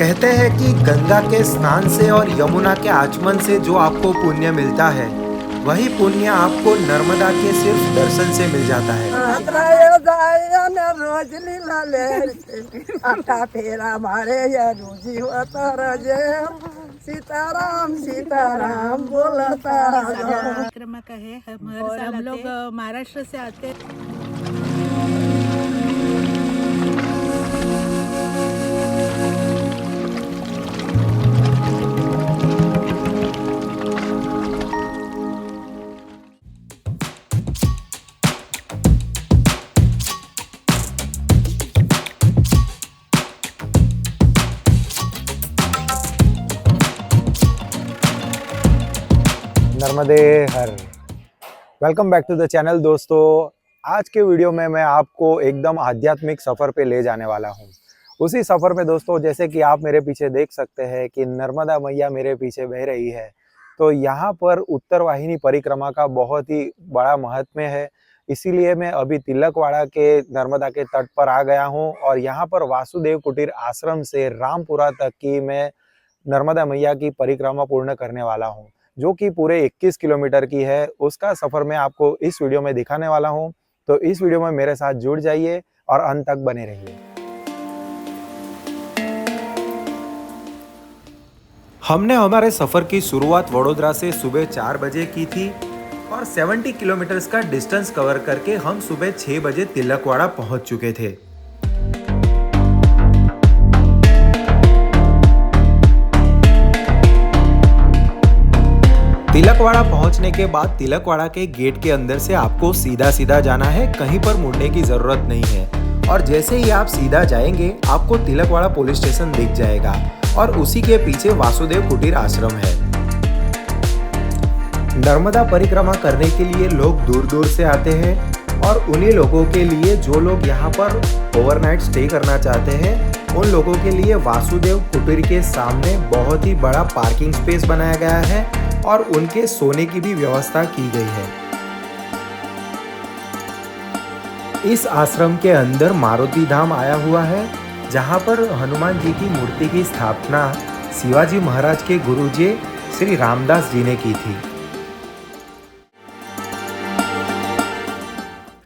कहते हैं कि गंगा के स्नान से और यमुना के आचमन से जो आपको पुण्य मिलता है, वही पुण्य आपको नर्मदा के सिर्फ दर्शन से मिल जाता है। रोज लीला ले आता फेरा मारे या रोजी होता रजे सीताराम सीताराम बोलता परिक्रमा का है। हम लोग महाराष्ट्र से आते हैं। नर्मदे हर। Welcome back to the channel दोस्तों। आज के वीडियो में मैं आपको एकदम आध्यात्मिक सफ़र पे ले जाने वाला हूँ। उसी सफ़र में दोस्तों, जैसे कि आप मेरे पीछे देख सकते हैं कि नर्मदा मैया मेरे पीछे बह रही है, तो यहाँ पर उत्तर वाहिनी परिक्रमा का बहुत ही बड़ा महत्व है। इसीलिए मैं अभी तिलकवाड़ा के नर्मदा के तट पर आ गया हूँ और यहाँ पर वासुदेव कुटीर आश्रम से रामपुरा तक की मैं नर्मदा मैया की परिक्रमा पूर्ण करने वाला हूँ, जो कि पूरे 21 किलोमीटर की है। उसका सफ़र मैं आपको इस वीडियो में दिखाने वाला हूँ, तो इस वीडियो में मेरे साथ जुड़ जाइए और अंत तक बने रहिए। हमने हमारे सफ़र की शुरुआत वडोदरा से सुबह 4 बजे की थी और 70 किलोमीटर्स का डिस्टेंस कवर करके हम सुबह 6 बजे तिलकवाड़ा पहुँच चुके थे। तिलकवाड़ा पहुंचने के बाद तिलकवाड़ा के गेट के अंदर से आपको सीधा सीधा जाना है, कहीं पर मुड़ने की जरूरत नहीं है। और जैसे ही आप सीधा जाएंगे आपको तिलकवाड़ा पुलिस स्टेशन दिख जाएगा और उसी के पीछे वासुदेव कुटीर आश्रम है। नर्मदा परिक्रमा करने के लिए लोग दूर दूर से आते हैं और उन्हीं लोगों के लिए जो लोग यहाँ पर ओवरनाइट स्टे करना चाहते हैं, उन लोगों के लिए वासुदेव कुटीर के सामने बहुत ही बड़ा पार्किंग स्पेस बनाया गया है और उनके सोने की भी व्यवस्था की गई है। इस आश्रम के अंदर मारुति धाम आया हुआ है, जहां पर हनुमान जी की मूर्ति की स्थापना शिवाजी महाराज के गुरुजी श्री रामदास जी ने की थी।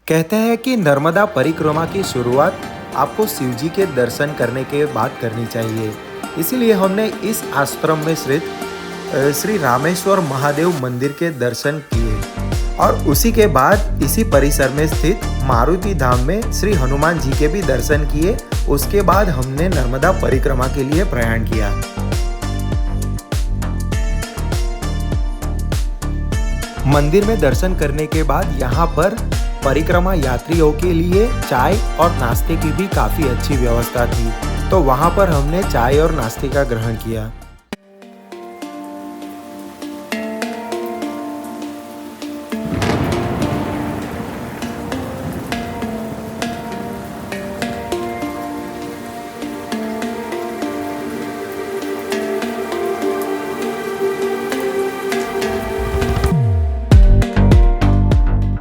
कहते हैं कि नर्मदा परिक्रमा की शुरुआत आपको शिव जी के दर्शन करने के बाद करनी चाहिए। इसीलिए हमने इस आश्रम में श्री रामेश्वर महादेव मंदिर के दर्शन किए और उसी के बाद इसी परिसर में स्थित मारुति धाम में श्री हनुमान जी के भी दर्शन किए। उसके बाद हमने नर्मदा परिक्रमा के लिए प्रयाण किया। मंदिर में दर्शन करने के बाद यहाँ पर परिक्रमा यात्रियों के लिए चाय और नाश्ते की भी काफी अच्छी व्यवस्था थी, तो वहाँ पर हमने चाय और नाश्ते का ग्रहण किया।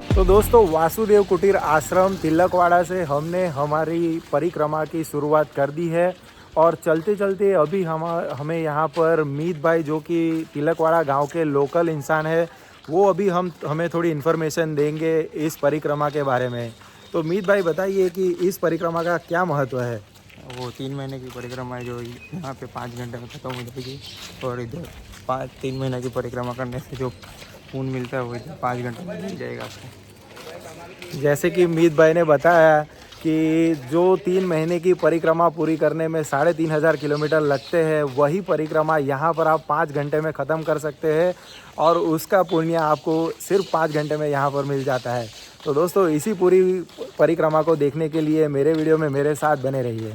तो दोस्तों, वासुदेव कुटीर आश्रम तिलकवाड़ा से हमने हमारी परिक्रमा की शुरुआत कर दी है और चलते चलते अभी हमें यहाँ पर मीत भाई, जो कि तिलकवाड़ा गांव के लोकल इंसान है, वो अभी हमें थोड़ी इन्फॉर्मेशन देंगे इस परिक्रमा के बारे में। तो मीत भाई बताइए कि इस परिक्रमा का क्या महत्व है। वो 3 महीने की परिक्रमा है जो यहाँ पे 5 घंटे में खत्म हो जाएगी और इधर 3 महीने की परिक्रमा करने से जो पुण्य मिलता है वो इधर 5 घंटे में मिल जाएगा आपको। जैसे कि मीत भाई ने बताया कि जो 3 महीने की परिक्रमा पूरी करने में 3500 किलोमीटर लगते हैं, वही परिक्रमा यहाँ पर आप 5 घंटे में ख़त्म कर सकते हैं और उसका पुण्य आपको सिर्फ 5 घंटे में यहाँ पर मिल जाता है। तो दोस्तों, इसी पूरी परिक्रमा को देखने के लिए मेरे वीडियो में मेरे साथ बने रहिए।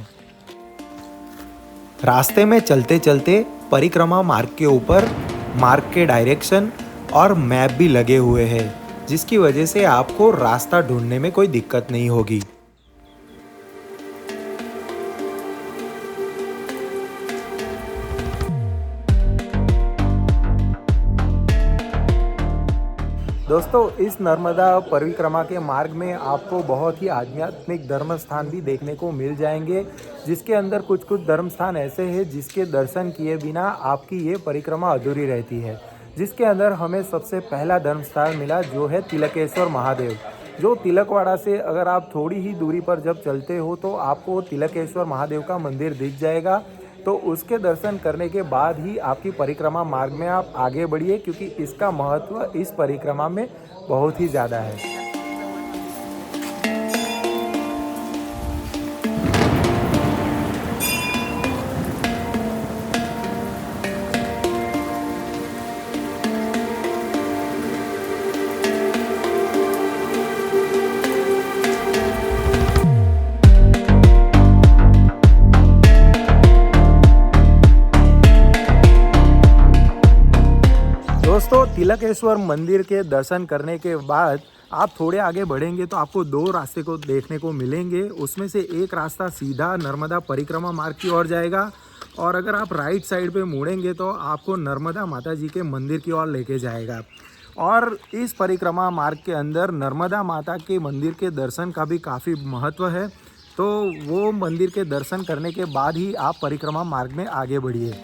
रास्ते में चलते चलते परिक्रमा मार्ग के ऊपर मार्ग के डायरेक्शन और मैप भी लगे हुए हैं, जिसकी वजह से आपको रास्ता ढूंढने में कोई दिक्कत नहीं होगी। दोस्तों इस नर्मदा परिक्रमा के मार्ग में आपको बहुत ही आध्यात्मिक धर्म स्थान भी देखने को मिल जाएंगे, जिसके अंदर कुछ कुछ धर्म स्थान ऐसे हैं जिसके दर्शन किए बिना आपकी ये परिक्रमा अधूरी रहती है। जिसके अंदर हमें सबसे पहला धर्म स्थान मिला जो है तिलकेश्वर महादेव, जो तिलकवाड़ा से अगर आप थोड़ी ही दूरी पर जब चलते हो तो आपको तिलकेश्वर महादेव का मंदिर दिख जाएगा। तो उसके दर्शन करने के बाद ही आपकी परिक्रमा मार्ग में आप आगे बढ़िए, क्योंकि इसका महत्व इस परिक्रमा में बहुत ही ज़्यादा है। दोस्तों तिलकेश्वर मंदिर के दर्शन करने के बाद आप थोड़े आगे बढ़ेंगे तो आपको दो रास्ते को देखने को मिलेंगे। उसमें से एक रास्ता सीधा नर्मदा परिक्रमा मार्ग की ओर जाएगा, और अगर आप राइट साइड पे मुड़ेंगे तो आपको नर्मदा माता जी के मंदिर की ओर लेके जाएगा। और इस परिक्रमा मार्ग के अंदर नर्मदा माता के मंदिर के दर्शन का भी काफ़ी महत्व है, तो वो मंदिर के दर्शन करने के बाद ही आप परिक्रमा मार्ग में आगे बढ़िए।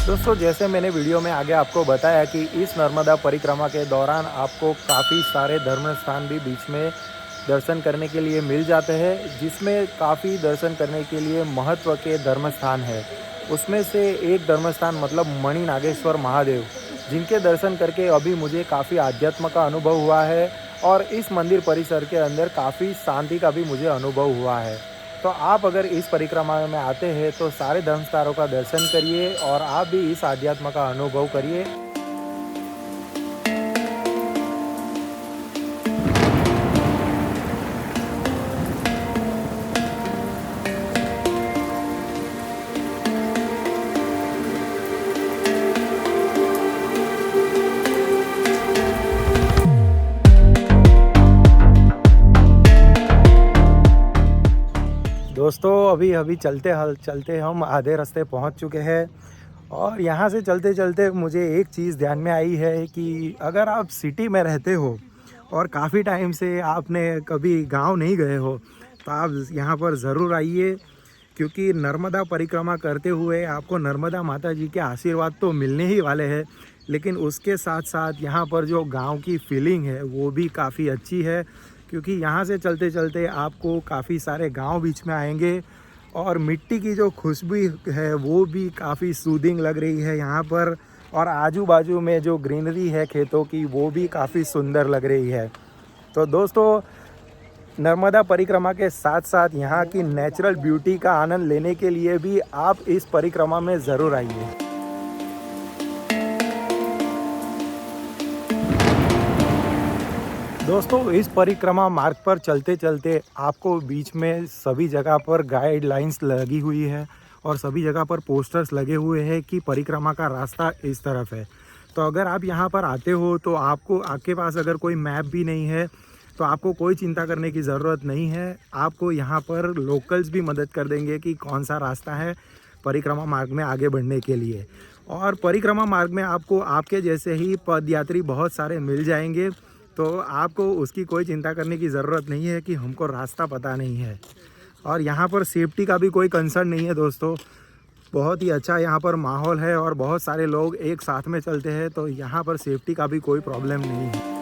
दोस्तों जैसे मैंने वीडियो में आगे आपको बताया कि इस नर्मदा परिक्रमा के दौरान आपको काफ़ी सारे धर्म स्थान भी बीच में दर्शन करने के लिए मिल जाते हैं, जिसमें काफ़ी दर्शन करने के लिए महत्व के धर्म स्थान है। उसमें से एक धर्म स्थान मतलब मणि नागेश्वर महादेव, जिनके दर्शन करके अभी मुझे काफ़ी आध्यात्म का अनुभव हुआ है, और इस मंदिर परिसर के अंदर काफ़ी शांति का भी मुझे अनुभव हुआ है। तो आप अगर इस परिक्रमा में आते हैं तो सारे धर्मस्थानों का दर्शन करिए और आप भी इस आध्यात्म का अनुभव करिए। दोस्तों अभी चलते हम आधे रास्ते पहुंच चुके हैं, और यहाँ से चलते चलते मुझे एक चीज़ ध्यान में आई है कि अगर आप सिटी में रहते हो और काफ़ी टाइम से आपने कभी गांव नहीं गए हो तो आप यहाँ पर ज़रूर आइए, क्योंकि नर्मदा परिक्रमा करते हुए आपको नर्मदा माता जी के आशीर्वाद तो मिलने ही वाले हैं, लेकिन उसके साथ साथ यहाँ पर जो गांव की फीलिंग है वो भी काफ़ी अच्छी है, क्योंकि यहाँ से चलते चलते आपको काफ़ी सारे गांव बीच में आएंगे, और मिट्टी की जो खुशबू है वो भी काफ़ी सूदिंग लग रही है यहाँ पर, और आजू बाजू में जो ग्रीनरी है खेतों की वो भी काफ़ी सुंदर लग रही है। तो दोस्तों नर्मदा परिक्रमा के साथ साथ यहाँ की नेचुरल ब्यूटी का आनंद लेने के लिए भी आप इस परिक्रमा में ज़रूर आइए। दोस्तों इस परिक्रमा मार्ग पर चलते चलते आपको बीच में सभी जगह पर गाइडलाइंस लगी हुई है, और सभी जगह पर पोस्टर्स लगे हुए हैं कि परिक्रमा का रास्ता इस तरफ है। तो अगर आप यहाँ पर आते हो तो आपके पास अगर कोई मैप भी नहीं है तो आपको कोई चिंता करने की ज़रूरत नहीं है। आपको यहाँ पर लोकल्स भी मदद कर देंगे कि कौन सा रास्ता है परिक्रमा मार्ग में आगे बढ़ने के लिए। और परिक्रमा मार्ग में आपको आपके जैसे ही पदयात्री बहुत सारे मिल जाएंगे, तो आपको उसकी कोई चिंता करने की ज़रूरत नहीं है कि हमको रास्ता पता नहीं है। और यहाँ पर सेफ्टी का भी कोई कंसर्न नहीं है दोस्तों। बहुत ही अच्छा यहाँ पर माहौल है और बहुत सारे लोग एक साथ में चलते हैं, तो यहाँ पर सेफ्टी का भी कोई प्रॉब्लम नहीं है।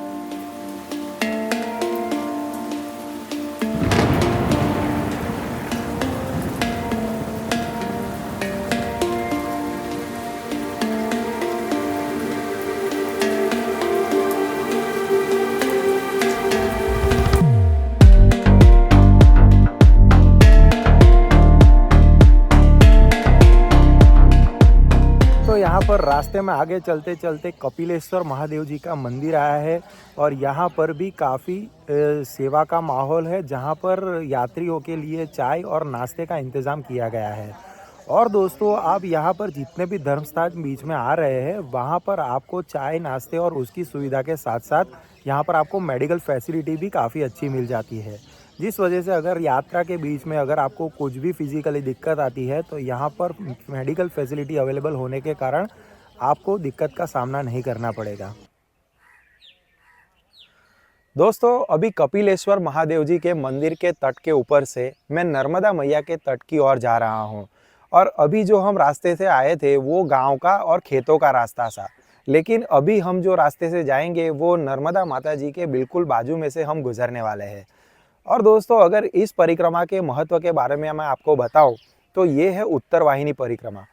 तो यहाँ पर रास्ते में आगे चलते चलते कपिलेश्वर महादेव जी का मंदिर आया है और यहाँ पर भी काफ़ी सेवा का माहौल है, जहाँ पर यात्रियों के लिए चाय और नाश्ते का इंतज़ाम किया गया है। और दोस्तों, आप यहाँ पर जितने भी धर्मस्थल बीच में आ रहे हैं, वहाँ पर आपको चाय नाश्ते और उसकी सुविधा के साथ साथ यहाँ पर आपको मेडिकल फैसिलिटी भी काफ़ी अच्छी मिल जाती है, जिस वजह से अगर यात्रा के बीच में अगर आपको कुछ भी फिजिकली दिक्कत आती है तो यहाँ पर मेडिकल फैसिलिटी अवेलेबल होने के कारण आपको दिक्कत का सामना नहीं करना पड़ेगा। दोस्तों, अभी कपिलेश्वर महादेव जी के मंदिर के तट के ऊपर से मैं नर्मदा मैया के तट की ओर जा रहा हूँ। और अभी जो हम रास्ते से आए थे वो गांव का और खेतों का रास्ता था, लेकिन अभी हम जो रास्ते से जाएंगे वो नर्मदा माता जी के बिल्कुल बाजू में से हम गुजरने वाले हैं। और दोस्तों, अगर इस परिक्रमा के महत्व के बारे में मैं आपको बताऊं तो ये है उत्तर वाहिनी परिक्रमा।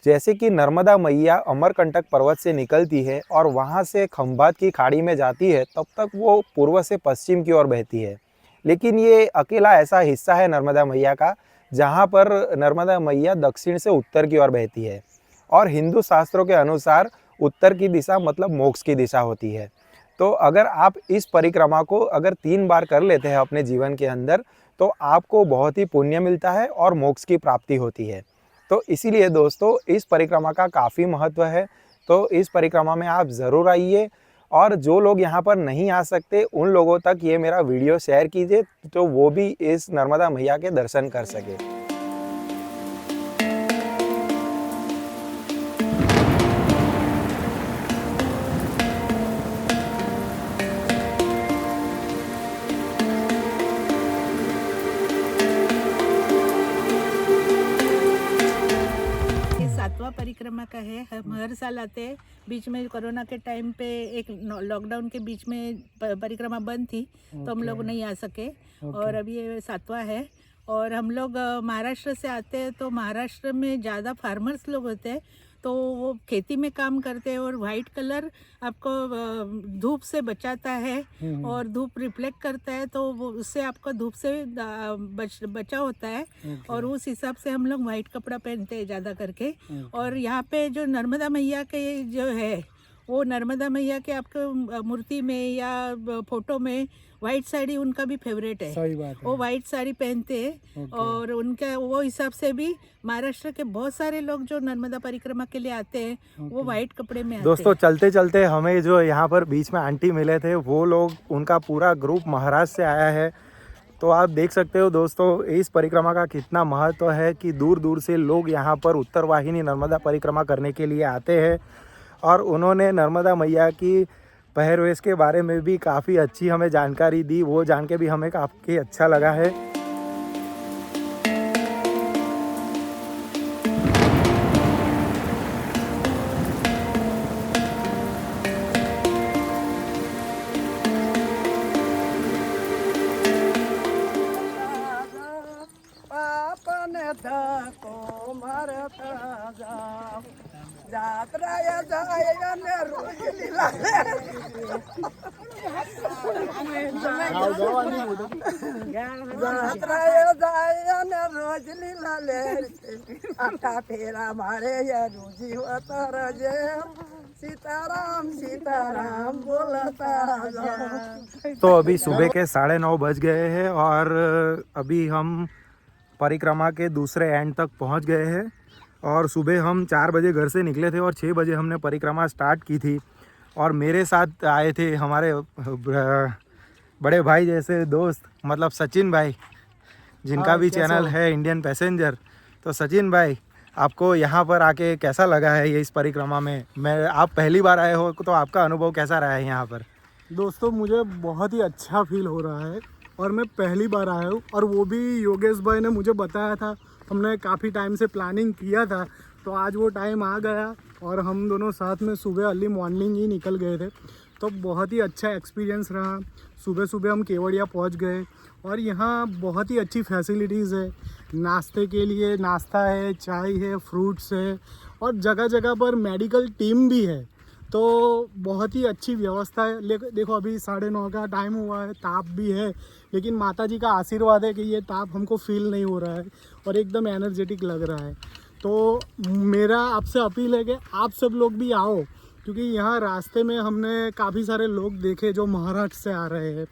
जैसे कि नर्मदा मैया अमरकंटक पर्वत से निकलती है और वहाँ से खंभात की खाड़ी में जाती है, तब तक वो पूर्व से पश्चिम की ओर बहती है। लेकिन ये अकेला ऐसा हिस्सा है नर्मदा मैया का जहाँ पर नर्मदा मैया दक्षिण से उत्तर की ओर बहती है। और हिंदू शास्त्रों के अनुसार उत्तर की दिशा मतलब मोक्ष की दिशा होती है। तो अगर आप इस परिक्रमा को अगर 3 बार कर लेते हैं अपने जीवन के अंदर, तो आपको बहुत ही पुण्य मिलता है और मोक्ष की प्राप्ति होती है। तो इसीलिए दोस्तों, इस परिक्रमा का काफ़ी महत्व है। तो इस परिक्रमा में आप ज़रूर आइए, और जो लोग यहाँ पर नहीं आ सकते उन लोगों तक ये मेरा वीडियो शेयर कीजिए, तो वो भी इस नर्मदा मैया के दर्शन कर सके। परिक्रमा का है। हम हर साल आते हैं। बीच में कोरोना के टाइम पे एक लॉकडाउन के बीच में परिक्रमा बंद थी, तो हम लोग नहीं आ सके। और अभी ये 7वां है। और हम लोग महाराष्ट्र से आते हैं, तो महाराष्ट्र में ज़्यादा फार्मर्स लोग होते हैं, तो वो खेती में काम करते हैं। और वाइट कलर आपको धूप से बचाता है और धूप रिफ्लेक्ट करता है, तो वो उससे आपको धूप से बचा होता है। और उस हिसाब से हम लोग वाइट कपड़ा पहनते हैं ज़्यादा करके। और यहाँ पे जो नर्मदा मैया के जो है, वो नर्मदा मैया के आपको मूर्ति में या फोटो में वाइट साड़ी उनका भी फेवरेट है। सही बात है। वो वाइट साड़ी पहनते हैं। और उनका वो हिसाब से भी महाराष्ट्र के बहुत सारे लोग जो नर्मदा परिक्रमा के लिए आते हैं वो वाइट कपड़े में आते दोस्तों, हैं। चलते चलते हमें जो यहाँ पर बीच में आंटी मिले थे, वो लोग, उनका पूरा ग्रुप महाराष्ट्र से आया है। तो आप देख सकते हो दोस्तों, इस परिक्रमा का कितना महत्व है कि दूर दूर से लोग यहाँ पर उत्तर वाहिनी नर्मदा परिक्रमा करने के लिए आते हैं। और उन्होंने नर्मदा मैया की पहरवेश के बारे में भी काफ़ी अच्छी हमें जानकारी दी। वो जान के भी हमें काफ़ी अच्छा लगा है। धको मरता जाओ, जात्रा जाए ने रोज लीला जात्रा जाए ने रोज लीला ले, आटा फेरा मारे या रोजी होता रजे, सीताराम सीताराम बोलता जाओ। तो अभी सुबह के 9:30 बज गए हैं और अभी हम परिक्रमा के दूसरे एंड तक पहुंच गए हैं। और सुबह हम 4 बजे घर से निकले थे और 6 बजे हमने परिक्रमा स्टार्ट की थी। और मेरे साथ आए थे हमारे बड़े भाई जैसे दोस्त, मतलब सचिन भाई, जिनका हाँ, भी कैसे चैनल हो? है इंडियन पैसेंजर। तो सचिन भाई, आपको यहाँ पर आके कैसा लगा है ये इस परिक्रमा में? आप पहली बार आए हो तो आपका अनुभव कैसा रहा है यहाँ पर? दोस्तों मुझे बहुत ही अच्छा फील हो रहा है और मैं पहली बार आया हूँ, और वो भी योगेश भाई ने मुझे बताया था। हमने काफ़ी टाइम से प्लानिंग किया था, तो आज वो टाइम आ गया और हम दोनों साथ में सुबह अर्ली मॉर्निंग ही निकल गए थे। तो बहुत ही अच्छा एक्सपीरियंस रहा। सुबह सुबह हम केवड़िया पहुँच गए और यहाँ बहुत ही अच्छी फैसिलिटीज़ है। नाश्ते के लिए नाश्ता है, चाय है, फ्रूट्स है, और जगह जगह पर मेडिकल टीम भी है। तो बहुत ही अच्छी व्यवस्था है। देखो अभी 9:30 का टाइम हुआ है, ताप भी है, लेकिन माता जी का आशीर्वाद है कि ये ताप हमको फील नहीं हो रहा है और एकदम एनर्जेटिक लग रहा है। तो मेरा आपसे अपील है कि आप सब लोग भी आओ, क्योंकि यहाँ रास्ते में हमने काफ़ी सारे लोग देखे जो महाराष्ट्र से आ रहे हैं,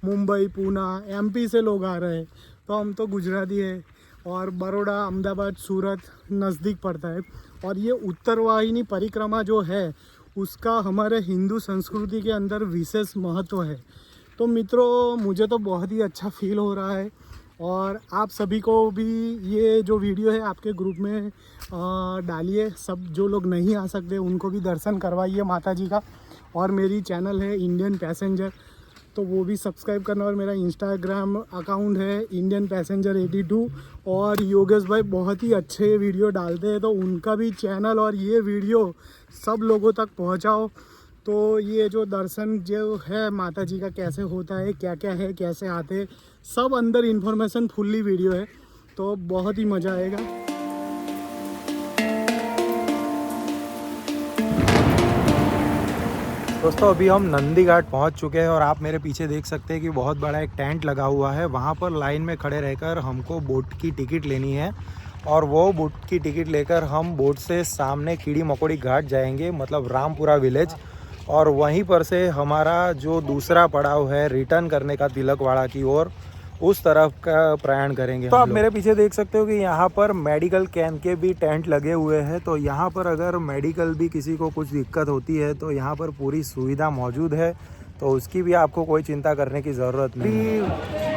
मुंबई, पूना, एमपी से लोग आ रहे हैं। तो हम तो गुजराती है, और बड़ौदा, अहमदाबाद, सूरत नज़दीक पड़ता है। और ये उत्तरवाहिनी परिक्रमा जो है उसका हमारे हिंदू संस्कृति के अंदर विशेष महत्व है। तो मित्रों, मुझे तो बहुत ही अच्छा फील हो रहा है, और आप सभी को भी ये जो वीडियो है आपके ग्रुप में डालिए। सब जो लोग नहीं आ सकते उनको भी दर्शन करवाइए माता जी का। और मेरी चैनल है इंडियन पैसेंजर, तो वो भी सब्सक्राइब करना। और मेरा इंस्टाग्राम अकाउंट है इंडियन पैसेंजर 82। और योगेश भाई बहुत ही अच्छे वीडियो डालते हैं, तो उनका भी चैनल और ये वीडियो सब लोगों तक पहुंचाओ। तो ये जो दर्शन जो है माता जी का कैसे होता है, क्या क्या है, कैसे आते, सब अंदर इन्फॉर्मेशन फुल्ली वीडियो है। तो बहुत ही मज़ा आएगा। दोस्तों अभी हम नंदी घाट पहुँच चुके हैं और आप मेरे पीछे देख सकते हैं कि बहुत बड़ा एक टेंट लगा हुआ है। वहाँ पर लाइन में खड़े रहकर हमको बोट की टिकट लेनी है, और वो बोट की टिकट लेकर हम बोट से सामने कीड़ी मकोड़ी घाट जाएंगे, मतलब रामपुरा विलेज। और वहीं पर से हमारा जो दूसरा पड़ाव है रिटर्न करने का तिलकवाड़ा की ओर, उस तरफ का प्रयाण करेंगे। तो आप मेरे पीछे देख सकते हो कि यहाँ पर मेडिकल कैंप के भी टेंट लगे हुए हैं। तो यहाँ पर अगर मेडिकल भी किसी को कुछ दिक्कत होती है तो यहाँ पर पूरी सुविधा मौजूद है, तो उसकी भी आपको कोई चिंता करने की ज़रूरत नहीं।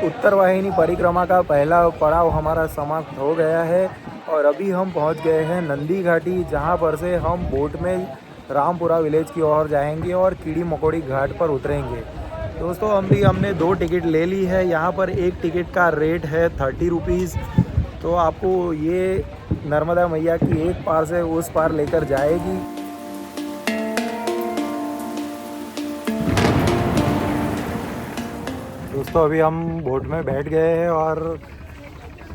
उत्तरवाहिनी परिक्रमा का पहला पड़ाव हमारा समाप्त हो गया है, और अभी हम पहुँच गए हैं नंदी घाटी, जहाँ पर से हम बोट में रामपुरा विलेज की ओर जाएंगे और कीड़ी मकोड़ी घाट पर उतरेंगे। दोस्तों हमने 2 टिकट ले ली है। यहाँ पर एक टिकट का रेट है 30 रुपीज़। तो आपको ये नर्मदा मैया की एक पार से उस पार लेकर जाएगी। दोस्तों अभी हम बोट में बैठ गए हैं और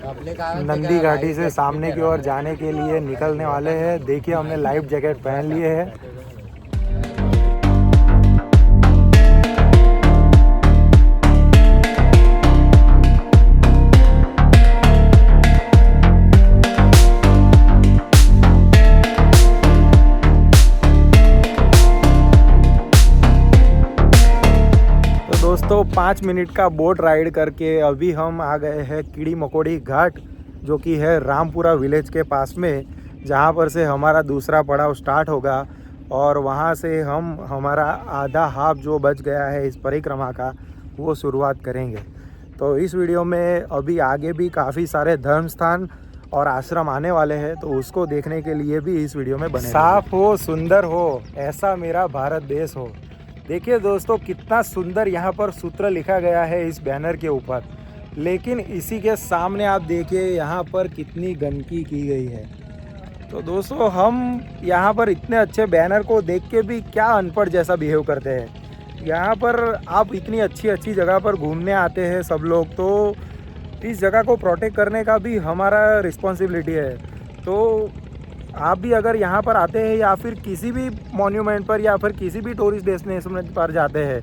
नंदी घाटी से सामने की ओर जाने के लिए निकलने वाले हैं। देखिए हमने लाइफ जैकेट पहन लिए है। दोस्तों 5 मिनट का बोट राइड करके अभी हम आ गए हैं कीड़ी मकोड़ी घाट, जो कि है रामपुरा विलेज के पास में, जहाँ पर से हमारा दूसरा पड़ाव स्टार्ट होगा। और वहाँ से हम हमारा आधा हाफ जो बच गया है इस परिक्रमा का, वो शुरुआत करेंगे। तो इस वीडियो में अभी आगे भी काफ़ी सारे धर्म स्थान और आश्रम आने वाले हैं, तो उसको देखने के लिए भी इस वीडियो में बने। साफ हो, सुंदर हो, ऐसा मेरा भारत देश हो। देखिए दोस्तों कितना सुंदर यहाँ पर सूत्र लिखा गया है इस बैनर के ऊपर, लेकिन इसी के सामने आप देखिए यहाँ पर कितनी गंदगी की गई है। तो दोस्तों हम यहाँ पर इतने अच्छे बैनर को देख के भी क्या अनपढ़ जैसा बिहेव करते हैं। यहाँ पर आप इतनी अच्छी जगह पर घूमने आते हैं सब लोग, तो इस जगह को प्रोटेक्ट करने का भी हमारा रिस्पॉन्सिबिलिटी है। तो आप भी अगर यहाँ पर आते हैं या फिर किसी भी मॉन्यूमेंट पर या फिर किसी भी टूरिस्ट डेस्टिनेशन पर जाते हैं,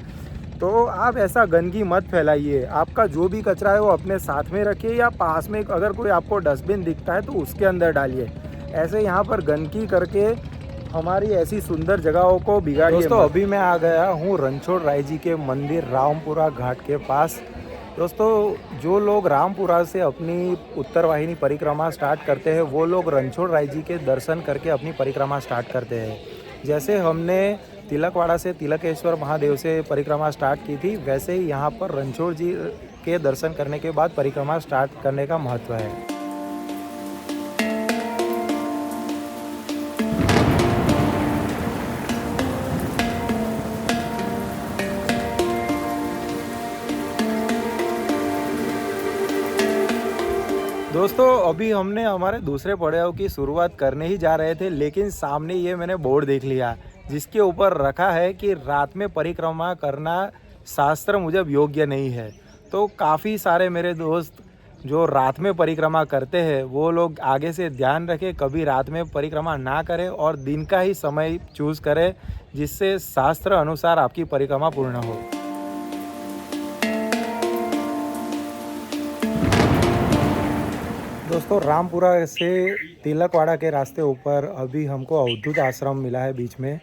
तो आप ऐसा गंदगी मत फैलाइए। आपका जो भी कचरा है वो अपने साथ में रखिए, या पास में अगर कोई आपको डस्टबिन दिखता है तो उसके अंदर डालिए। ऐसे यहाँ पर गंदगी करके हमारी ऐसी सुंदर जगहों को बिगाड़िए। दोस्तों अभी मैं आ गया हूँ रणछोड़ राय जी के मंदिर रामपुरा घाट के पास। दोस्तों जो लोग रामपुरा से अपनी उत्तरवाहिनी परिक्रमा स्टार्ट करते हैं, वो लोग रणछोड़ राय जी के दर्शन करके अपनी परिक्रमा स्टार्ट करते हैं। जैसे हमने तिलकवाड़ा से तिलकेश्वर महादेव से परिक्रमा स्टार्ट की थी, वैसे ही यहाँ पर रणछोड़ जी के दर्शन करने के बाद परिक्रमा स्टार्ट करने का महत्व है। दोस्तों अभी हमने हमारे दूसरे पड़ाव की शुरुआत करने ही जा रहे थे, लेकिन सामने ये मैंने बोर्ड देख लिया जिसके ऊपर रखा है कि रात में परिक्रमा करना शास्त्र मुजब योग्य नहीं है। तो काफ़ी सारे मेरे दोस्त जो रात में परिक्रमा करते हैं वो लोग आगे से ध्यान रखें, कभी रात में परिक्रमा ना करें और दिन का ही समय चूज़ करें जिससे शास्त्र अनुसार आपकी परिक्रमा पूर्ण हो। दोस्तों रामपुरा से तिलकवाड़ा के रास्ते ऊपर अभी हमको अवधूत आश्रम मिला है बीच में।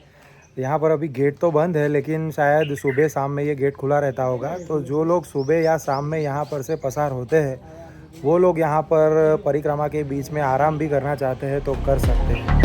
यहाँ पर अभी गेट तो बंद है, लेकिन शायद सुबह शाम में ये गेट खुला रहता होगा। तो जो लोग सुबह या शाम में यहाँ पर से पसार होते हैं वो लोग यहाँ पर परिक्रमा के बीच में आराम भी करना चाहते हैं तो कर सकते हैं।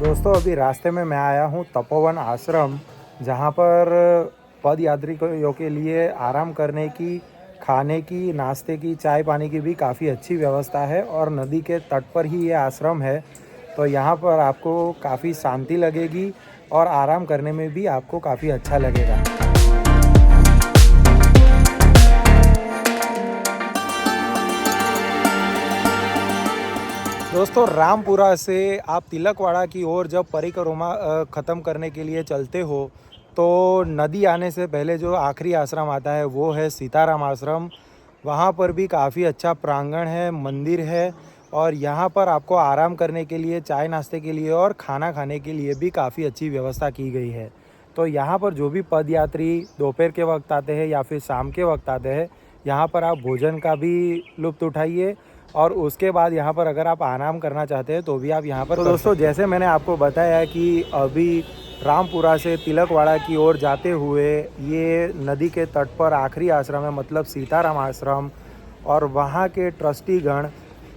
दोस्तों अभी रास्ते में मैं आया हूँ तपोवन आश्रम, जहाँ पर पद यात्रियों के लिए आराम करने की, खाने की, नाश्ते की, चाय पानी की भी काफ़ी अच्छी व्यवस्था है और नदी के तट पर ही ये आश्रम है। तो यहाँ पर आपको काफ़ी शांति लगेगी और आराम करने में भी आपको काफ़ी अच्छा लगेगा। दोस्तों रामपुरा से आप तिलकवाड़ा की ओर जब परिक्रमा ख़त्म करने के लिए चलते हो तो नदी आने से पहले जो आखिरी आश्रम आता है वो है सीताराम आश्रम। वहाँ पर भी काफ़ी अच्छा प्रांगण है, मंदिर है और यहाँ पर आपको आराम करने के लिए, चाय नाश्ते के लिए और खाना खाने के लिए भी काफ़ी अच्छी व्यवस्था की गई है। तो यहाँ पर जो भी पदयात्री दोपहर के वक्त आते हैं या फिर शाम के वक्त आते हैं, यहाँ पर आप भोजन का भी लुत्फ़ उठाइए और उसके बाद यहाँ पर अगर आप आराम करना चाहते हैं तो भी आप यहाँ पर। तो दोस्तों जैसे मैंने आपको बताया कि अभी रामपुरा से तिलकवाड़ा की ओर जाते हुए ये नदी के तट पर आखिरी आश्रम है, मतलब सीताराम आश्रम, और वहाँ के ट्रस्टीगण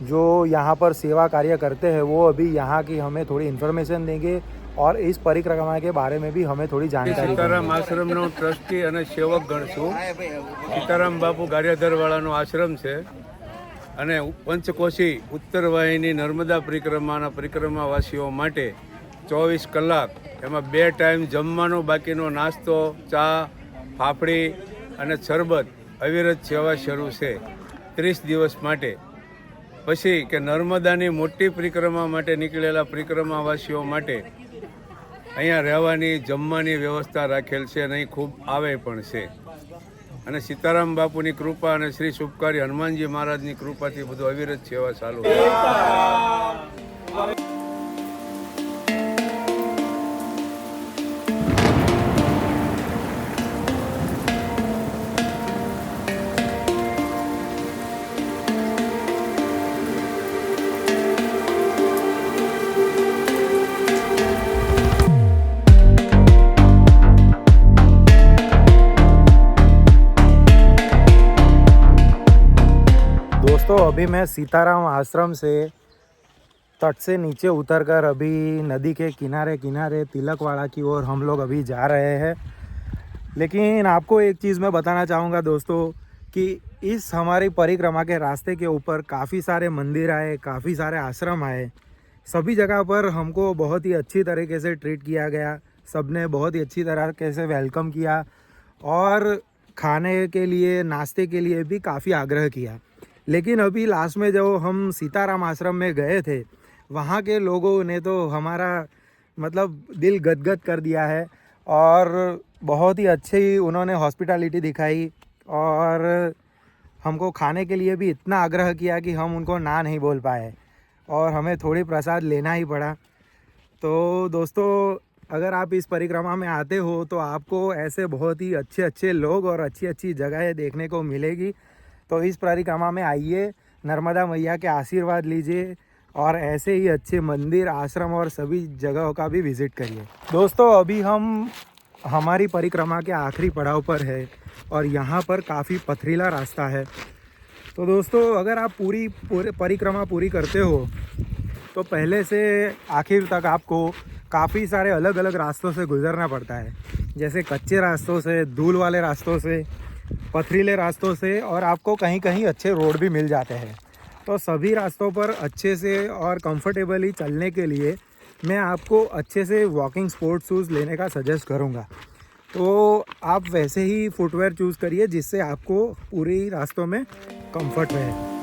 जो यहाँ पर सेवा कार्य करते हैं वो अभी यहाँ की हमें थोड़ी इन्फॉर्मेशन देंगे और इस परिक्रमा के बारे में भी हमें थोड़ी जानकारी। सीताराम आश्रमનો ટ્રસ્ટી અને સેવકગણ છું। સીતારામ બાપુ ગારિયાધરવાળાનો આશ્રમ છે અને પંચકોશી ઉત્તર વાહિની નર્મદા પરિક્રમાના પરિક્રમાવાસીઓ માટે 24 કલાક એમાં 2 ટાઈમ જમવાનો, બાકીનો નાસ્તો, ચા, ફાફડી અને શરબત અવિરત સેવા શરૂ છે 30 દિવસ માટે। પછી કે નર્મદાની મોટી પરિક્રમા માટે નીકળેલા પરિક્રમાવાસીઓ માટે અહીંયા રહેવાની, જમવાની વ્યવસ્થા રાખેલ છે અને અહીં ખૂબ આવે પણ છે અને સીતારામ બાપુની કૃપા અને શ્રી શુભકારી હનુમાનજી મહારાજની કૃપાથી બધું અવિરત સેવા ચાલુ છે। दोस्तों अभी मैं सीताराम आश्रम से तट से नीचे उतरकर अभी नदी के किनारे किनारे तिलकवाड़ा की ओर हम लोग अभी जा रहे हैं। लेकिन आपको एक चीज़ मैं बताना चाहूँगा दोस्तों कि इस हमारी परिक्रमा के रास्ते के ऊपर काफ़ी सारे मंदिर आए, काफ़ी सारे आश्रम आए। सभी जगह पर हमको बहुत ही अच्छी तरीके से ट्रीट किया गया, सबने बहुत ही अच्छी तरीके से वेलकम किया और खाने के लिए, नाश्ते के लिए भी काफ़ी आग्रह किया। लेकिन अभी लास्ट में जब हम सीताराम आश्रम में गए थे, वहाँ के लोगों ने तो हमारा मतलब दिल गदगद कर दिया है और बहुत ही अच्छी उन्होंने हॉस्पिटैलिटी दिखाई और हमको खाने के लिए भी इतना आग्रह किया कि हम उनको ना नहीं बोल पाए और हमें थोड़ी प्रसाद लेना ही पड़ा। तो दोस्तों अगर आप इस परिक्रमा में आते हो तो आपको ऐसे बहुत ही अच्छे अच्छे लोग और अच्छी अच्छी जगहें देखने को मिलेगी। तो इस परिक्रमा में आइए, नर्मदा मैया के आशीर्वाद लीजिए और ऐसे ही अच्छे मंदिर, आश्रम और सभी जगहों का भी विज़िट करिए। दोस्तों अभी हम हमारी परिक्रमा के आखिरी पड़ाव पर है और यहाँ पर काफ़ी पथरीला रास्ता है। तो दोस्तों अगर आप पूरी परिक्रमा पूरी करते हो तो पहले से आखिर तक आपको काफ़ी सारे अलग अलग रास्तों से गुजरना पड़ता है, जैसे कच्चे रास्तों से, धूल वाले रास्तों से, पथरीले रास्तों से, और आपको कहीं कहीं अच्छे रोड भी मिल जाते हैं। तो सभी रास्तों पर अच्छे से और कंफर्टेबली चलने के लिए मैं आपको अच्छे से वॉकिंग स्पोर्ट्स शूज़ लेने का सजेस्ट करूँगा। तो आप वैसे ही फुटवेयर चूज़ करिए जिससे आपको पूरी रास्तों में कंफर्ट रहे।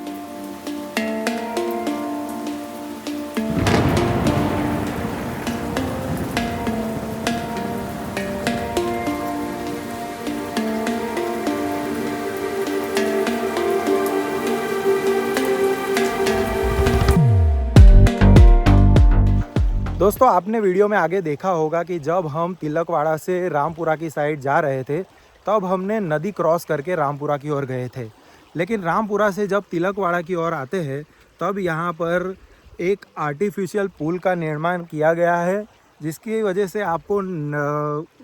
दोस्तों, आपने वीडियो में आगे देखा होगा कि जब हम तिलकवाड़ा से रामपुरा की साइड जा रहे थे तब हमने नदी क्रॉस करके रामपुरा की ओर गए थे। लेकिन रामपुरा से जब तिलकवाड़ा की ओर आते हैं तब यहाँ पर एक आर्टिफिशियल पुल का निर्माण किया गया है, जिसकी वजह से आपको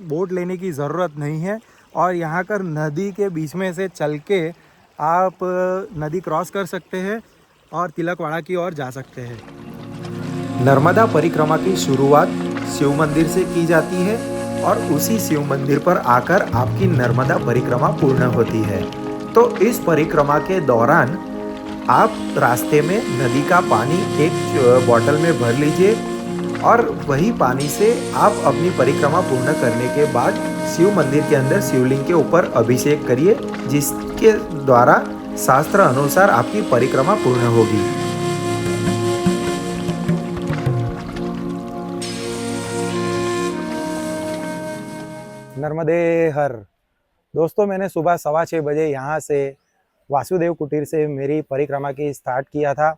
बोट लेने की ज़रूरत नहीं है और यहाँ कर नदी के बीच में से चल के आप नदी क्रॉस कर सकते हैं और तिलकवाड़ा की ओर जा सकते हैं। नर्मदा परिक्रमा की शुरुआत शिव मंदिर से की जाती है और उसी शिव मंदिर पर आकर आपकी नर्मदा परिक्रमा पूर्ण होती है। तो इस परिक्रमा के दौरान आप रास्ते में नदी का पानी एक बोतल में भर लीजिए और वही पानी से आप अपनी परिक्रमा पूर्ण करने के बाद शिव मंदिर के अंदर शिवलिंग के ऊपर अभिषेक करिए, जिसके द्वारा शास्त्र अनुसार आपकी परिक्रमा पूर्ण होगी। नर्मदे हर। दोस्तों, मैंने सुबह 6:15 बजे यहाँ से वासुदेव कुटीर से मेरी परिक्रमा की स्टार्ट किया था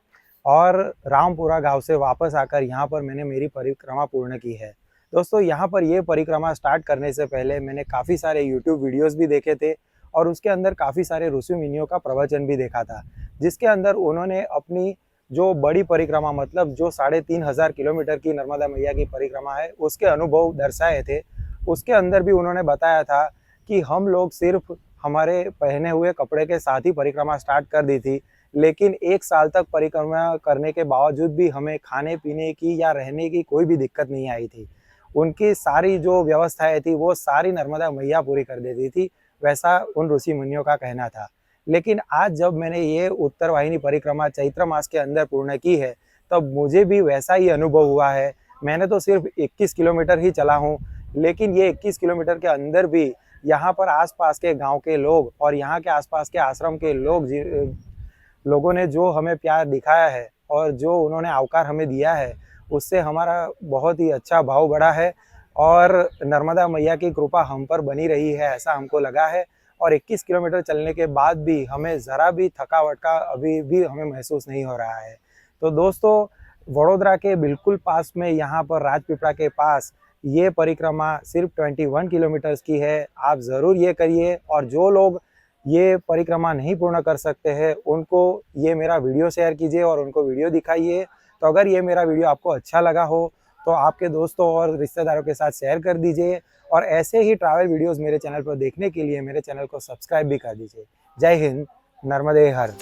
और रामपुरा गांव से वापस आकर यहाँ पर मैंने मेरी परिक्रमा पूर्ण की है। दोस्तों, यहाँ पर ये परिक्रमा स्टार्ट करने से पहले मैंने काफ़ी सारे यूट्यूब वीडियोस भी देखे थे और उसके अंदर काफ़ी सारे ऋषि मुनियों का प्रवचन भी देखा था, जिसके अंदर उन्होंने अपनी जो बड़ी परिक्रमा मतलब जो 3500 किलोमीटर की नर्मदा मैया की परिक्रमा है उसके अनुभव दर्शाए थे। उसके अंदर भी उन्होंने बताया था कि हम लोग सिर्फ हमारे पहने हुए कपड़े के साथ ही परिक्रमा स्टार्ट कर दी थी, लेकिन 1 साल तक परिक्रमा करने के बावजूद भी हमें खाने पीने की या रहने की कोई भी दिक्कत नहीं आई थी। उनकी सारी जो व्यवस्थाएं थी वो सारी नर्मदा मैया पूरी कर देती थी, वैसा उन ऋषि मुनियों का कहना था। लेकिन आज जब मैंने ये उत्तर वाहिनी परिक्रमा चैत्र मास के अंदर पूर्ण की है तब मुझे भी वैसा ही अनुभव हुआ है। मैंने तो सिर्फ 21 किलोमीटर ही चला हूँ, लेकिन ये 21 किलोमीटर के अंदर भी यहाँ पर आसपास के गांव के लोग और यहाँ के आसपास के आश्रम के लोगों ने जो हमें प्यार दिखाया है और जो उन्होंने आवकार हमें दिया है, उससे हमारा बहुत ही अच्छा भाव बढ़ा है और नर्मदा मैया की कृपा हम पर बनी रही है, ऐसा हमको लगा है। और 21 किलोमीटर चलने के बाद भी हमें ज़रा भी थकावट का अभी भी हमें महसूस नहीं हो रहा है। तो दोस्तों, वडोदरा के बिल्कुल पास में यहाँ पर राजपीपला के पास ये परिक्रमा सिर्फ 21 किलोमीटर्स की है। आप ज़रूर ये करिए और जो लोग ये परिक्रमा नहीं पूर्ण कर सकते हैं उनको ये मेरा वीडियो शेयर कीजिए और उनको वीडियो दिखाइए। तो अगर ये मेरा वीडियो आपको अच्छा लगा हो तो आपके दोस्तों और रिश्तेदारों के साथ शेयर कर दीजिए और ऐसे ही ट्रैवल वीडियोस मेरे चैनल पर देखने के लिए मेरे चैनल को सब्सक्राइब भी कर दीजिए। जय हिंद, नर्मदे हर।